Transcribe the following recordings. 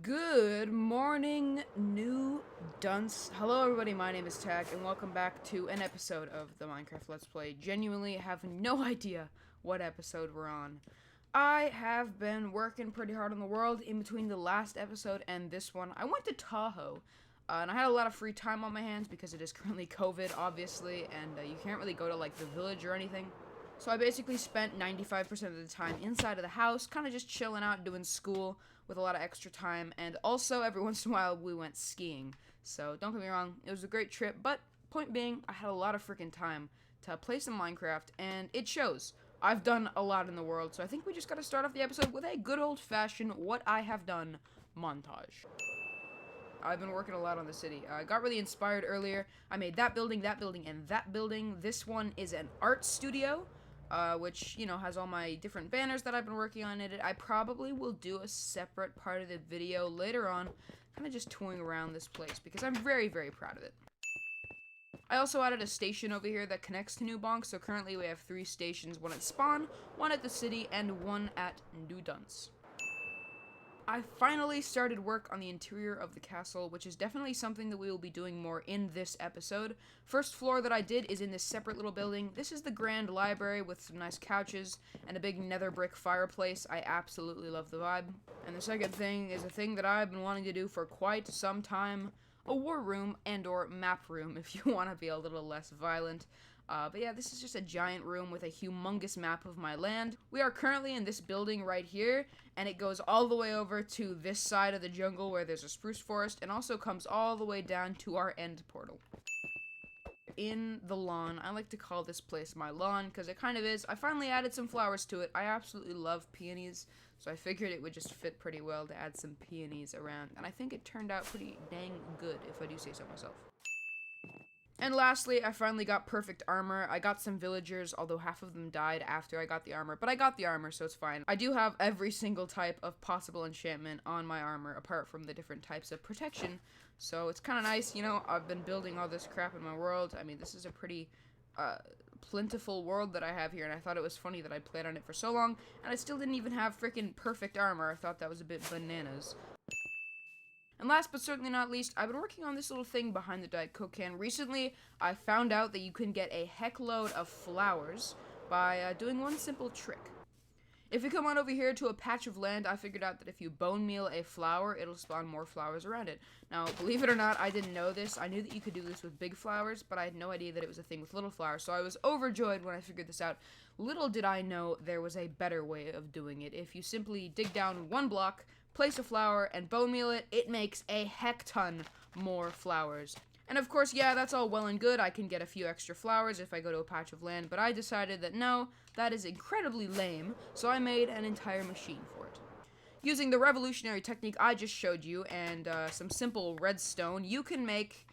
Good morning, new dunce. Hello, everybody. My name is Tag, and welcome back to an episode of the Minecraft Let's Play. Genuinely have no idea what episode we're on. I have been working pretty hard on the world in between the last episode and this one. I went to Tahoe, and I had a lot of free time on my hands because it is currently COVID, obviously, and you can't really go to, like, the village or anything. So I basically spent 95% of the time inside of the house, kind of just chilling out, doing school with a lot of extra time, and also every once in a while we went skiing. So don't get me wrong, it was a great trip, but point being, I had a lot of freaking time to play some Minecraft, and it shows. I've done a lot in the world, so I think we just gotta start off the episode with a good old-fashioned what I have done montage. I've been working a lot on the city. I got really inspired earlier. I made that building, and that building. This one is an art studio, which, you know, has all my different banners that I've been working on in it. I probably will do a separate part of the video later on, kind of just touring around this place, because I'm very, very proud of it. I also added a station over here that connects to New Bonk, so currently we have 3 stations, one at Spawn, one at the city, and one at New Dunce. I finally started work on the interior of the castle, which is definitely something that we will be doing more in this episode. First floor that I did is in this separate little building. This is the grand library with some nice couches and a big nether brick fireplace. I absolutely love the vibe. And the second thing is a thing that I've been wanting to do for quite some time. A war room and or map room if you want to be a little less violent. But yeah, this is just a giant room with a humongous map of my land. We are currently in this building right here, and it goes all the way over to this side of the jungle where there's a spruce forest, and also comes all the way down to our end portal. In the lawn, I like to call this place my lawn, because it kind of is. I finally added some flowers to it. I absolutely love peonies, so I figured it would just fit pretty well to add some peonies around, and I think it turned out pretty dang good, if I do say so myself. And lastly, I finally got perfect armor. I got some villagers, although half of them died after I got the armor, but I got the armor, so it's fine. I do have every single type of possible enchantment on my armor, apart from the different types of protection, so it's kind of nice, you know. I've been building all this crap in my world. I mean, this is a pretty, plentiful world that I have here, and I thought it was funny that I played on it for so long, and I still didn't even have freaking perfect armor. I thought that was a bit bananas. And last but certainly not least, I've been working on this little thing behind the Diet Coke can. Recently, I found out that you can get a heck load of flowers by doing one simple trick. If you come on over here to a patch of land, I figured out that if you bone meal a flower, it'll spawn more flowers around it. Now, believe it or not, I didn't know this. I knew that you could do this with big flowers, but I had no idea that it was a thing with little flowers, so I was overjoyed when I figured this out. Little did I know there was a better way of doing it. If you simply dig down one block, place a flower, and bone meal it, it makes a heck ton more flowers. And of course, yeah, that's all well and good. I can get a few extra flowers if I go to a patch of land, but I decided that no, that is incredibly lame, so I made an entire machine for it. Using the revolutionary technique I just showed you and some simple redstone, you can make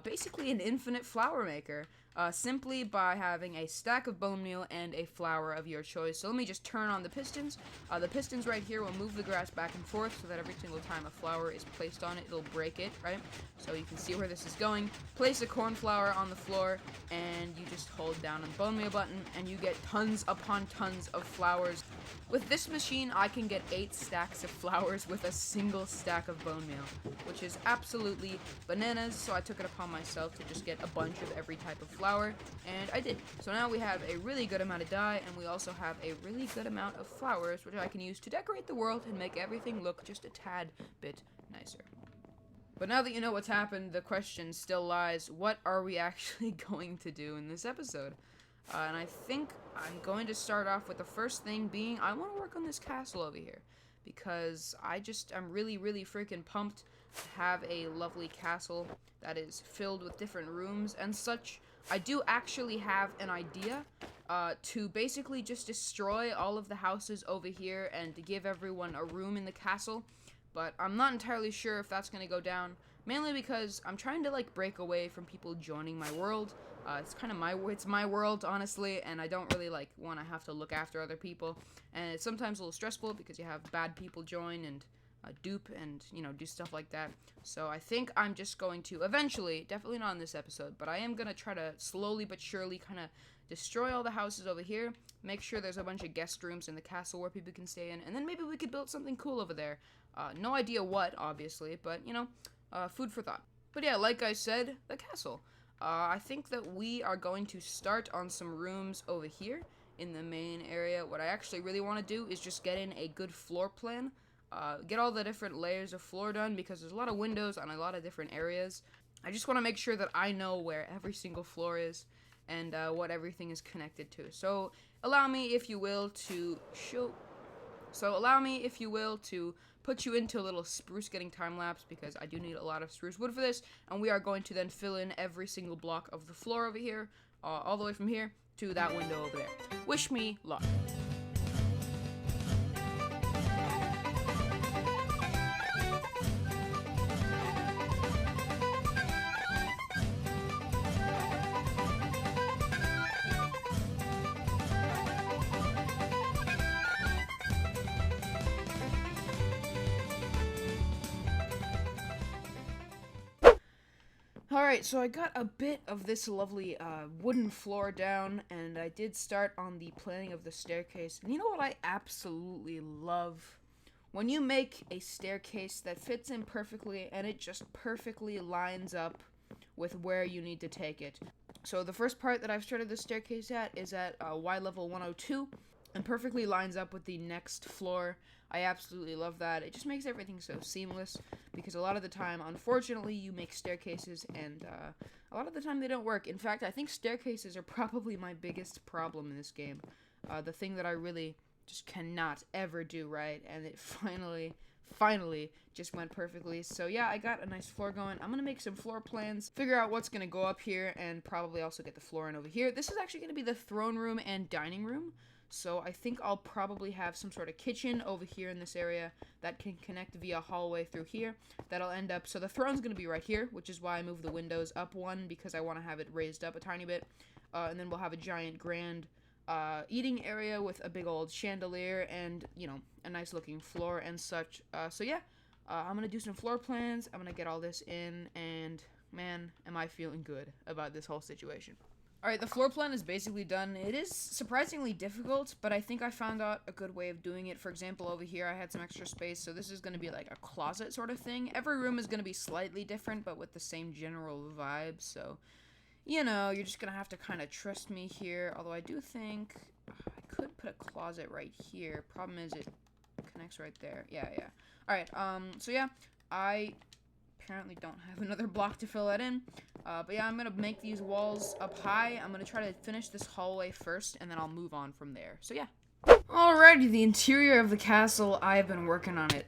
basically an infinite flower maker. Simply by having a stack of bone meal and a flower of your choice. So let me just turn on the pistons. The pistons right here will move the grass back and forth so that every single time a flower is placed on it, it'll break it, right? So you can see where this is going. Place a cornflower on the floor, and you just hold down the bone meal button, and you get tons upon tons of flowers. With this machine, I can get 8 stacks of flowers with a single stack of bone meal, which is absolutely bananas, so I took it upon myself to just get a bunch of every type of flower, and I did. So now we have a really good amount of dye, and we also have a really good amount of flowers, which I can use to decorate the world and make everything look just a tad bit nicer. But now that you know what's happened, the question still lies, what are we actually going to do in this episode? And I think I'm going to start off with the first thing being, I want to work on this castle over here. Because I'm really, really freaking pumped to have a lovely castle that is filled with different rooms and such. I do actually have an idea to basically just destroy all of the houses over here and to give everyone a room in the castle. But I'm not entirely sure if that's going to go down. Mainly because I'm trying to, like, break away from people joining my world. It's kind of it's my world, honestly, and I don't really, like, want to have to look after other people. And it's sometimes a little stressful because you have bad people join, and dupe and, do stuff like that. So I think I'm just going to eventually, definitely not in this episode, but I am going to try to slowly but surely kind of destroy all the houses over here, make sure there's a bunch of guest rooms in the castle where people can stay in, and then maybe we could build something cool over there. No idea what, obviously, but, food for thought. But yeah, like I said, the castle. I think that we are going to start on some rooms over here in the main area. What I actually really want to do is just get in a good floor plan, get all the different layers of floor done, because there's a lot of windows on a lot of different areas. I just want to make sure that I know where every single floor is and what everything is connected to. So allow me, if you will, to put you into a little spruce getting time lapse, because I do need a lot of spruce wood for this, and we are going to then fill in every single block of the floor over here, all the way from here to that window over there. Wish me luck. Alright, so I got a bit of this lovely wooden floor down, and I did start on the planning of the staircase. And you know what I absolutely love? When you make a staircase that fits in perfectly, and it just perfectly lines up with where you need to take it. So the first part that I've started the staircase at is at Y level 102, and perfectly lines up with the next floor. I absolutely love that. It just makes everything so seamless, because a lot of the time, unfortunately, you make staircases, and a lot of the time they don't work. In fact, I think staircases are probably my biggest problem in this game. The thing that I really just cannot ever do right, and it finally just went perfectly. So yeah, I got a nice floor going. I'm gonna make some floor plans, figure out what's gonna go up here, and probably also get the floor in over here. This is actually gonna be the throne room and dining room. So I think I'll probably have some sort of kitchen over here in this area that can connect via hallway through here. That'll end up, so the throne's going to be right here, which is why I moved the windows up one, because I want to have it raised up a tiny bit. And then we'll have a giant grand eating area with a big old chandelier and, a nice looking floor and such. So yeah, I'm going to do some floor plans. I'm going to get all this in, and man, am I feeling good about this whole situation. Alright, the floor plan is basically done. It is surprisingly difficult, but I think I found out a good way of doing it. For example, over here I had some extra space, so this is going to be like a closet sort of thing. Every room is going to be slightly different, but with the same general vibe, so, you're just going to have to kind of trust me here. Although I do think I could put a closet right here. Problem is it connects right there. Yeah. Alright, so yeah, I apparently don't have another block to fill that in. But yeah, I'm going to make these walls up high. I'm going to try to finish this hallway first, and then I'll move on from there. So yeah. Alrighty, the interior of the castle, I've been working on it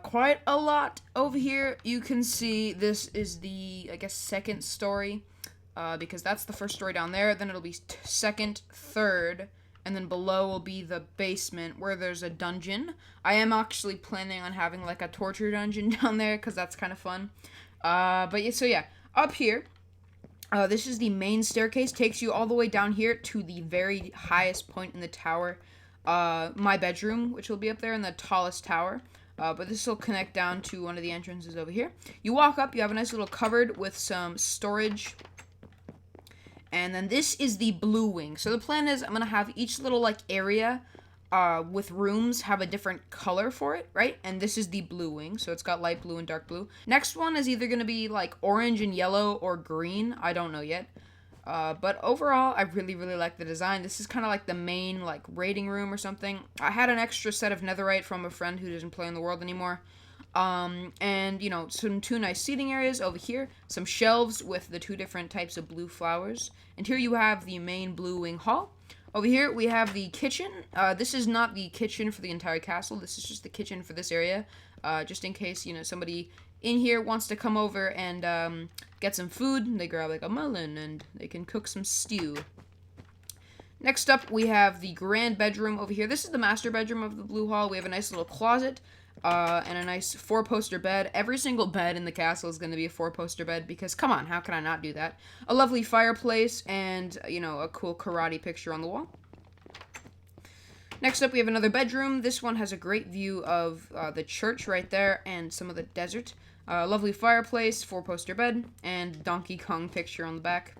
quite a lot. Over here, you can see this is the, I guess, second story, because that's the first story down there. Then it'll be second, third, and then below will be the basement where there's a dungeon. I am actually planning on having like a torture dungeon down there, because that's kind of fun. But yeah, so yeah. Up here, this is the main staircase, takes you all the way down here to the very highest point in the tower, my bedroom, which will be up there in the tallest tower, but this will connect down to one of the entrances over here. You walk up, you have a nice little cupboard with some storage, and then this is the blue wing. So the plan is I'm going to have each little, area with rooms have a different color for it, right? And this is the blue wing, so it's got light blue and dark blue. Next one is either going to be orange and yellow or green. I don't know yet. But overall, I really like the design. This is kind of like the main raiding room or something. I had an extra set of netherite from a friend who doesn't play in the world anymore. And some two nice seating areas over here, some shelves with the two different types of blue flowers. And here you have the main blue wing hall. Over here, we have the kitchen. This is not the kitchen for the entire castle. This is just the kitchen for this area, just in case, somebody in here wants to come over and get some food. They grab, a melon, and they can cook some stew. Next up, we have the grand bedroom over here. This is the master bedroom of the blue hall. We have a nice little closet, and a nice 4-poster bed. Every single bed in the castle is going to be a 4-poster bed, because, come on, how can I not do that? A lovely fireplace, and, a cool karate picture on the wall. Next up, we have another bedroom. This one has a great view of the church right there and some of the desert. Lovely fireplace, 4-poster bed, and Donkey Kong picture on the back.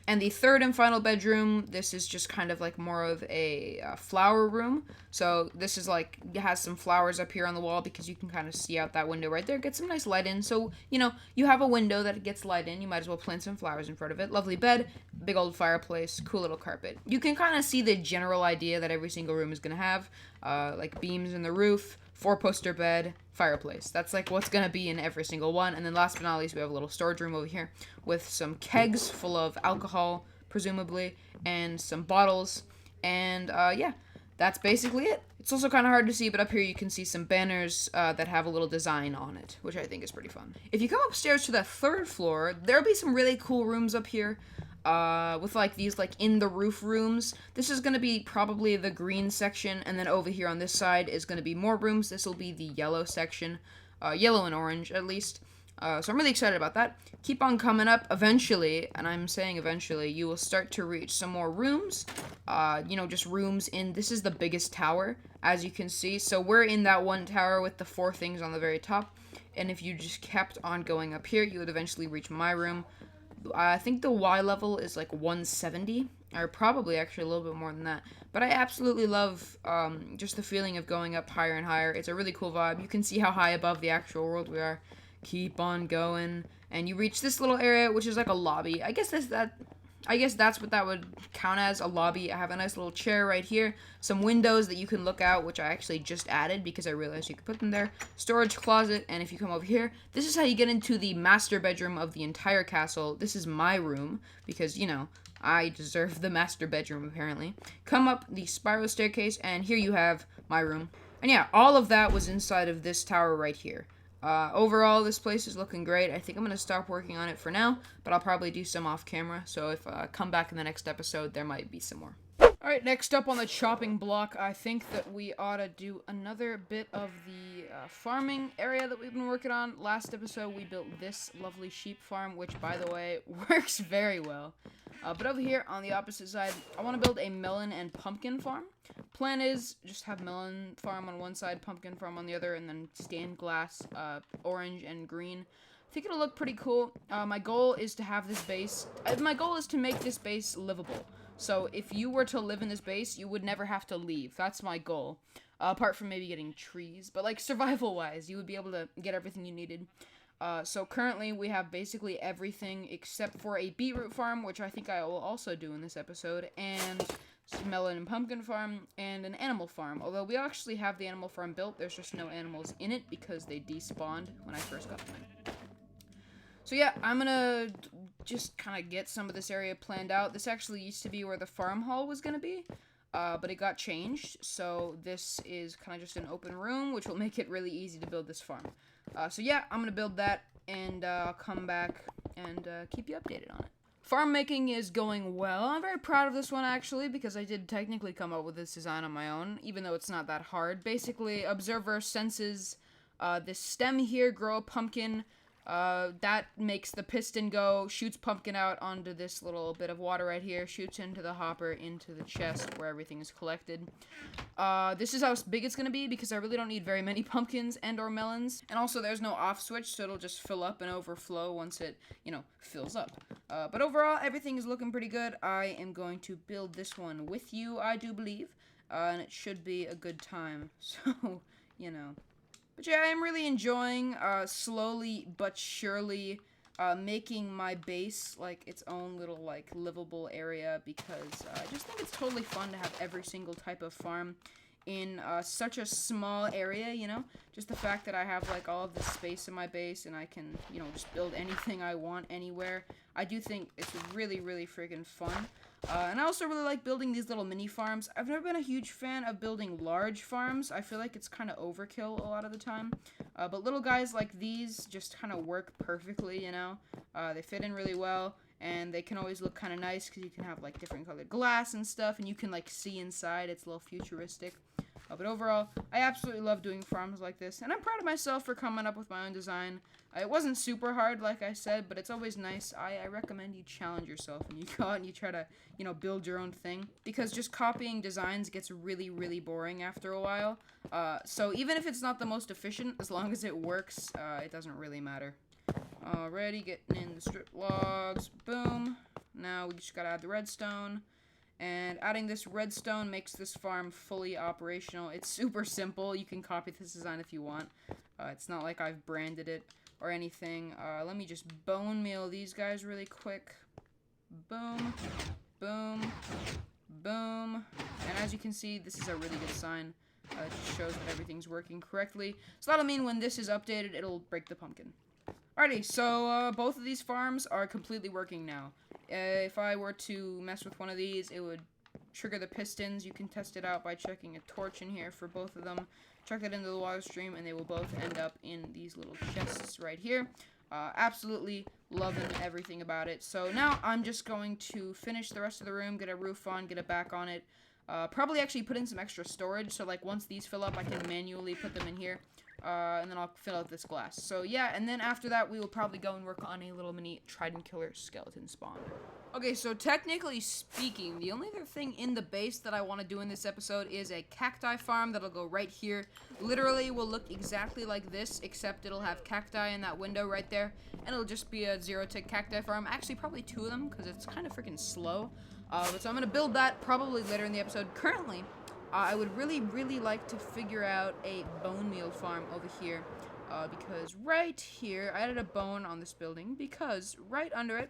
And the third and final bedroom, this is just kind of like more of a flower room. So this is like, it has some flowers up here on the wall because you can kind of see out that window right there. Get some nice light in. So, you know, you have a window that gets light in. You might as well plant some flowers in front of it. Lovely bed, big old fireplace, cool little carpet. You can kind of see the general idea that every single room is going to have. Like beams in the roof, 4-poster bed, fireplace. That's like what's gonna be in every single one. And then last but not least, we have a little storage room over here with some kegs full of alcohol, presumably, and some bottles. And yeah, that's basically it. It's also kind of hard to see, but up here you can see some banners that have a little design on it, which I think is pretty fun. If you come upstairs to the 3rd floor, there'll be some really cool rooms up here. With like these like in the roof rooms. This is going to be probably the green section, and then over here on this side is going to be more rooms. This will be the yellow section, yellow and orange at least. So I'm really excited about that. Keep on coming up. Eventually, and I'm saying eventually, you will start to reach some more rooms. You know, just rooms in, this is the biggest tower, as you can see. So we're in that one tower with the 4 things on the very top. And if you just kept on going up here, you would eventually reach my room. I think the Y level is like 170, or probably actually a little bit more than that. But I absolutely love just the feeling of going up higher and higher. It's a really cool vibe. You can see how high above the actual world we are. Keep on going, and you reach this little area, which is like a lobby. I guess that's what that would count as, a lobby. I have a nice little chair right here. Some windows that you can look out, which I actually just added because I realized you could put them there. Storage closet, and if you come over here, this is how you get into the master bedroom of the entire castle. This is my room because, you know, I deserve the master bedroom, apparently. Come up the spiral staircase, and here you have my room. And yeah, all of that was inside of this tower right here. Overall, this place is looking great. I think I'm going to stop working on it for now, but I'll probably do some off camera. So if I come back in the next episode, there might be some more. Alright, next up on the chopping block, I think that we ought to do another bit of the farming area that we've been working on. Last episode, we built this lovely sheep farm, which, by the way, works very well. But over here, on the opposite side, I want to build a melon and pumpkin farm. Plan is just have melon farm on one side, pumpkin farm on the other, and then stained glass, orange and green. I think it'll look pretty cool. My goal is to have this base, my goal is to make this base livable. So if you were to live in this base, you would never have to leave. That's my goal. Apart from maybe getting trees, but like survival-wise, you would be able to get everything you needed. So currently we have basically everything except for a beetroot farm, which I think I will also do in this episode, and melon and pumpkin farm, and an animal farm. Although we actually have the animal farm built, there's just no animals in it because they despawned when I first got them in. So yeah, I'm gonna just kind of get some of this area planned out. This actually used to be where the farm hall was gonna be, but it got changed. So this is kind of just an open room, which will make it really easy to build this farm. So yeah, I'm gonna build that, and I'll come back and keep you updated on it. Farm making is going well. I'm very proud of this one, actually, because I did technically come up with this design on my own, even though it's not that hard. Basically, observer senses this stem here grow a pumpkin. That makes the piston go, shoots pumpkin out onto this little bit of water right here, shoots into the hopper, into the chest where everything is collected. This is how big it's gonna be because I really don't need very many pumpkins and or melons. And also there's no off switch, so it'll just fill up and overflow once it, you know, fills up. But overall, everything is looking pretty good. I am going to build this one with you, I do believe. And it should be a good time. So, you know. But yeah, I'm really enjoying, slowly but surely, making my base, like, its own little, like, livable area, because I just think it's totally fun to have every single type of farm in, such a small area, you know? Just the fact that I have, like, all of this space in my base, and I can, you know, just build anything I want anywhere. I do think it's really, really freaking fun. And I also really like building these little mini farms. I've never been a huge fan of building large farms. I feel like it's kind of overkill a lot of the time. But little guys like these just kind of work perfectly, you know? They fit in really well, and they can always look kind of nice because you can have, like, different colored glass and stuff, and you can, like, see inside. It's a little futuristic. But overall, I absolutely love doing farms like this, and I'm proud of myself for coming up with my own design. It wasn't super hard, like I said, but it's always nice. I recommend you challenge yourself and you go out and you try to, build your own thing, because just copying designs gets really, really boring after a while. So even if it's not the most efficient, as long as it works, it doesn't really matter. Alrighty, getting in the strip logs. Boom. Now we just gotta add the redstone. And adding this redstone makes this farm fully operational. It's super simple. You can copy this design if you want. It's not like I've branded it or anything. Let me just bone meal these guys really quick. Boom. Boom. Boom. And as you can see, this is a really good sign. It just shows that everything's working correctly. So that'll mean when this is updated, it'll break the pumpkin. Alrighty, so both of these farms are completely working now. If I were to mess with one of these, it would trigger the pistons. You can test it out by checking a torch in here for both of them. Chuck that into the water stream, and they will both end up in these little chests right here. Absolutely loving everything about it. So now I'm just going to finish the rest of the room, get a roof on, get a back on it. Probably actually put in some extra storage, so like once these fill up, I can manually put them in here. And then I'll fill out this glass. So yeah, and then after that, we will probably go and work on a little mini trident killer skeleton spawn. Okay, so technically speaking, the only other thing in the base that I want to do in this episode is a cacti farm that'll go right here. Literally will look exactly like this, except it'll have cacti in that window right there, and it'll just be a zero-tick cacti farm. Actually, probably two of them, because it's kind of freaking slow. But so I'm going to build that probably later in the episode. Currently, I would really, really like to figure out a bone meal farm over here, because right here, I added a bone on this building, because right under it,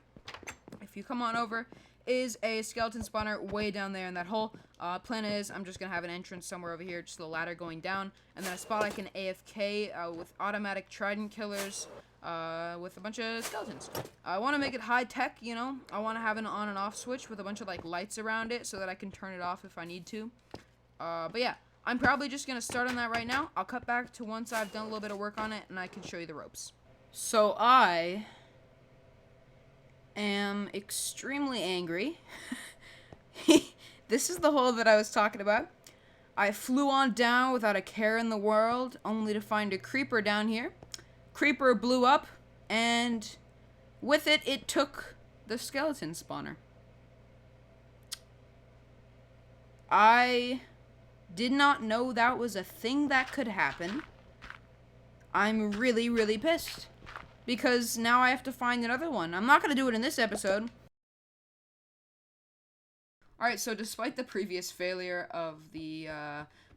if you come on over, is a skeleton spawner way down there in that hole. Plan is, I'm just going to have an entrance somewhere over here, just a ladder going down, and then a spot I can AFK with automatic trident killers, with a bunch of skeletons. I want to make it high-tech, you know? I want to have an on and off switch with a bunch of, like, lights around it so that I can turn it off if I need to. But yeah, I'm probably just going to start on that right now. I'll cut back to once I've done a little bit of work on it, and I can show you the ropes. So I am extremely angry. This is the hole that I was talking about. I flew on down without a care in the world, only to find a creeper down here. Creeper blew up, and with it, it took the skeleton spawner. I did not know that was a thing that could happen. I'm really, really pissed, because now I have to find another one. I'm not going to do it in this episode. Alright, so despite the previous failure of the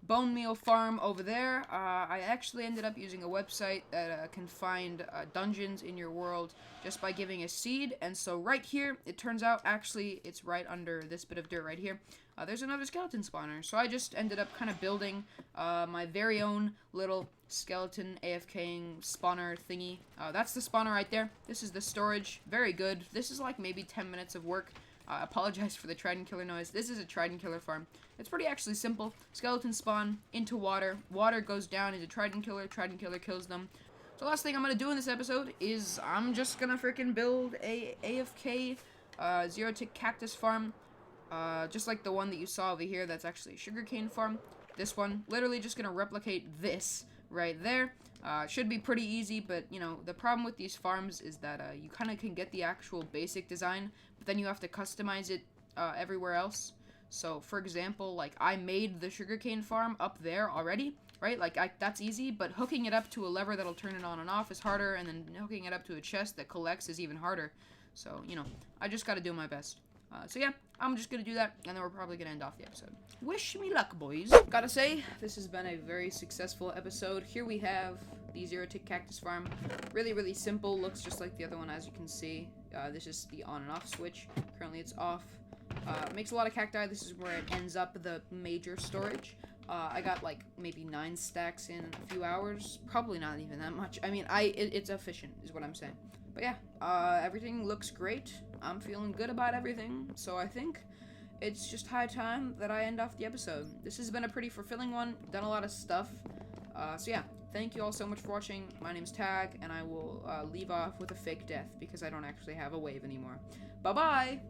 bone meal farm over there, I actually ended up using a website that can find dungeons in your world just by giving a seed. And so right here, it turns out actually it's right under this bit of dirt right here. There's another skeleton spawner. So I just ended up kind of building my very own little skeleton AFKing spawner thingy. That's the spawner right there. This is the storage. Very good. This is like maybe 10 minutes of work. I apologize for the trident killer noise. This is a trident killer farm. It's pretty actually simple. Skeleton spawn into water. Water goes down into trident killer. Trident killer kills them. So last thing I'm going to do in this episode is I'm just going to freaking build a AFK zero-tick cactus farm. Just like the one that you saw over here. That's actually a sugarcane farm. This one, literally just going to replicate this right there. Should be pretty easy, but, you know, the problem with these farms is that you kind of can get the actual basic design, but then you have to customize it everywhere else. So, for example, like, I made the sugarcane farm up there already, right? Like, that's easy, but hooking it up to a lever that'll turn it on and off is harder, and then hooking it up to a chest that collects is even harder. So, you know, I just gotta do my best. So yeah, I'm just gonna do that, and then we're probably gonna end off the episode. Wish me luck, boys. Gotta say, this has been a very successful episode. Here we have the zero-tick cactus farm. Really, really simple. Looks just like the other one, as you can see. This is the on and off switch. Currently, it's off. Makes a lot of cacti. This is where it ends up the major storage. I got like maybe 9 stacks in a few hours. Probably not even that much. I mean, it's efficient, is what I'm saying. But yeah, everything looks great. I'm feeling good about everything, so I think it's just high time that I end off the episode. This has been a pretty fulfilling one, done a lot of stuff, so yeah, thank you all so much for watching. My name's Tag, and I will leave off with a fake death, because I don't actually have a wave anymore. Bye-bye!